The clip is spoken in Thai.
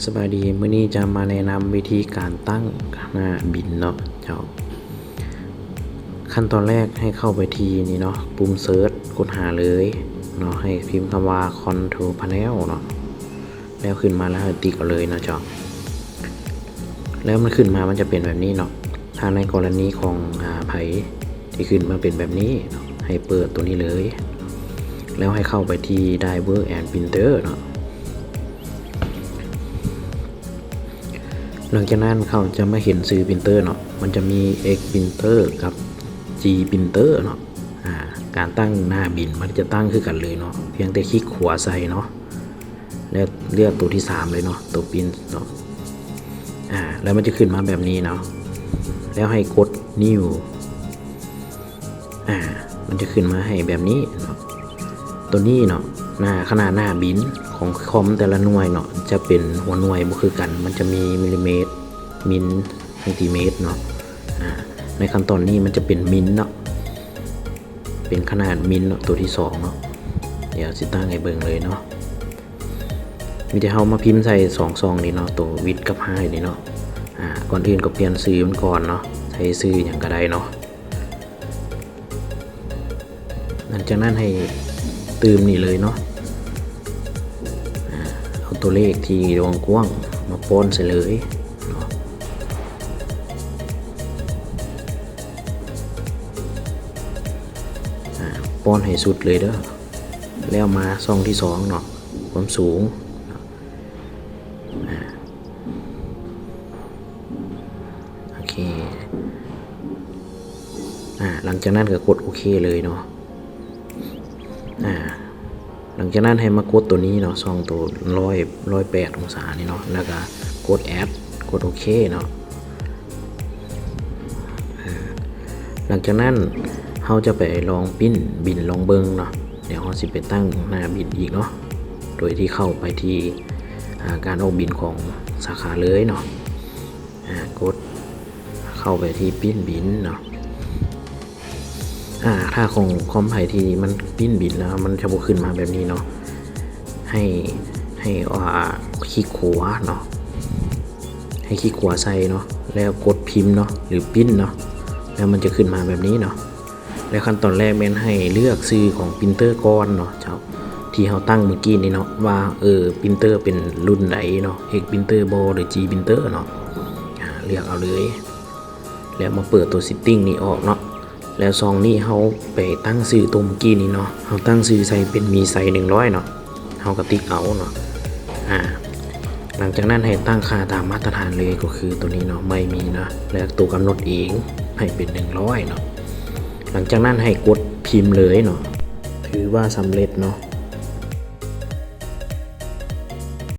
สบายดีมื้อนี้จะมาแนะนำวิธีการตั้งหน้าบินเนาะเจ้าขั้นตอนแรกให้เข้าไปที่นี่เนาะปุ่มเซิร์ชกดหาเลยเนาะให้พิมพ์คำว่า Control Panel เนาะแล้วขึ้นมาแล้วติ๊กเอาเลยเนาะเจ้าแล้วมันขึ้นมามันจะเป็นแบบนี้เนาะถ้าในกรณีของไผที่ขึ้นมาเป็นแบบนี้เนาะให้เปิดตัวนี้เลยแล้วให้เข้าไปที่ Driver and Printer เนาะหลังจากนั้นเขาจะมาเห็นซื้อปรินเตอร์เนาะมันจะมี X printer กับ G printer เนาะการตั้งหน้าบินมันจะตั้งคือกันเลยเนาะเพียงแต่คลิกขวาใส่เนาะแล้วเลือกตัวที่3เลยเนาะตัวปรินเนาะแล้วมันจะขึ้นมาแบบนี้เนาะแล้วให้กด New มันจะขึ้นมาให้แบบนี้เนาะตัวนี้เนาะขนาดหน้าบินของคอมแต่ละหน่วยเนาะจะเป็นหัวหน่วยบ่คือกันมันจะมีมิลลิเมตรมิลเซนติเมตรเนาะในขั้นตอนนี้มันจะเป็นมิลเนาะเป็นขนาดมิลเนาะตัวที่2เนาะเดี๋ยวสิตั้งให้เบิ่งเลยเนาะมีแต่เฮามาพิมพ์ใส่2ซองนี่เนาะตัววิดกับไฮนี่เนาะก่อนอื่นก็เปลี่ยนชื่อมันก่อนเนาะใช้ชื่อหยังก็ได้เนาะหลังจากนั้นให้เติมนี่เลยเนาะเอาตัวเลขที่วงกว้างมาป้อนใส่เลยเนาะป้อนให้สุดเลยเด้อแล้วมาซองที่2เนาะความสูงโอเคหลังจากนั้นก็กดโอเคเลยเนาะหลังจากนั้นให้มากดตัวนี้เนาะซองตัว108องศานี่เนาะแล้วก็กดแอดกดโอเคเนาะหลังจากนั้นเราจะไปลองปิ้นบินลองเบิ้งเนาะเดี๋ยวเราสิไปตั้งหน้าบินอีกเนาะโดยที่เข้าไปที่การออกบินของสาขาเลยเนาะกดเข้าไปที่ปิ้นบินเนาะถ้าของคอมไพที่มันปิ้นบินแล้วมันจะบขึ้นมาแบบนี้เนาะให้คลิกขวาเนาะให้คลิกขวาใส่เนาะแล้วกดพิมพ์เนาะหรือปิ้นเนาะแล้วมันจะขึ้นมาแบบนี้เนาะแล้วขั้นตอนแรกเป็นให้เลือกชื่อของปรินเตอร์ก่อนเนาะเจ้าที่เราตั้งเมื่อกี้นี่เนาะว่าปรินเตอร์เป็นรุ่นไหนเนาะ X printer บ่หรือ G printer เนาะเลือกเอาเลยแล้วมาเปิดตัว setting นี้ออกเนาะแล้วซองนี้เขาไปตั้งซื้อตัวเมื่อกี้นี้เนาะเขาตั้งซื้อใส่เป็นมีไซส์100เนาะเขาก็ติ๊กเอาเนาะหลังจากนั้นให้ตั้งค่าตามมาตรฐานเลยก็คือตัวนี้เนาะไม่มีนะแล้วตัวกำหนดเองให้เป็น100เนาะหลังจากนั้นให้กดพิมพ์เลยเนาะถือว่าสำเร็จเนาะ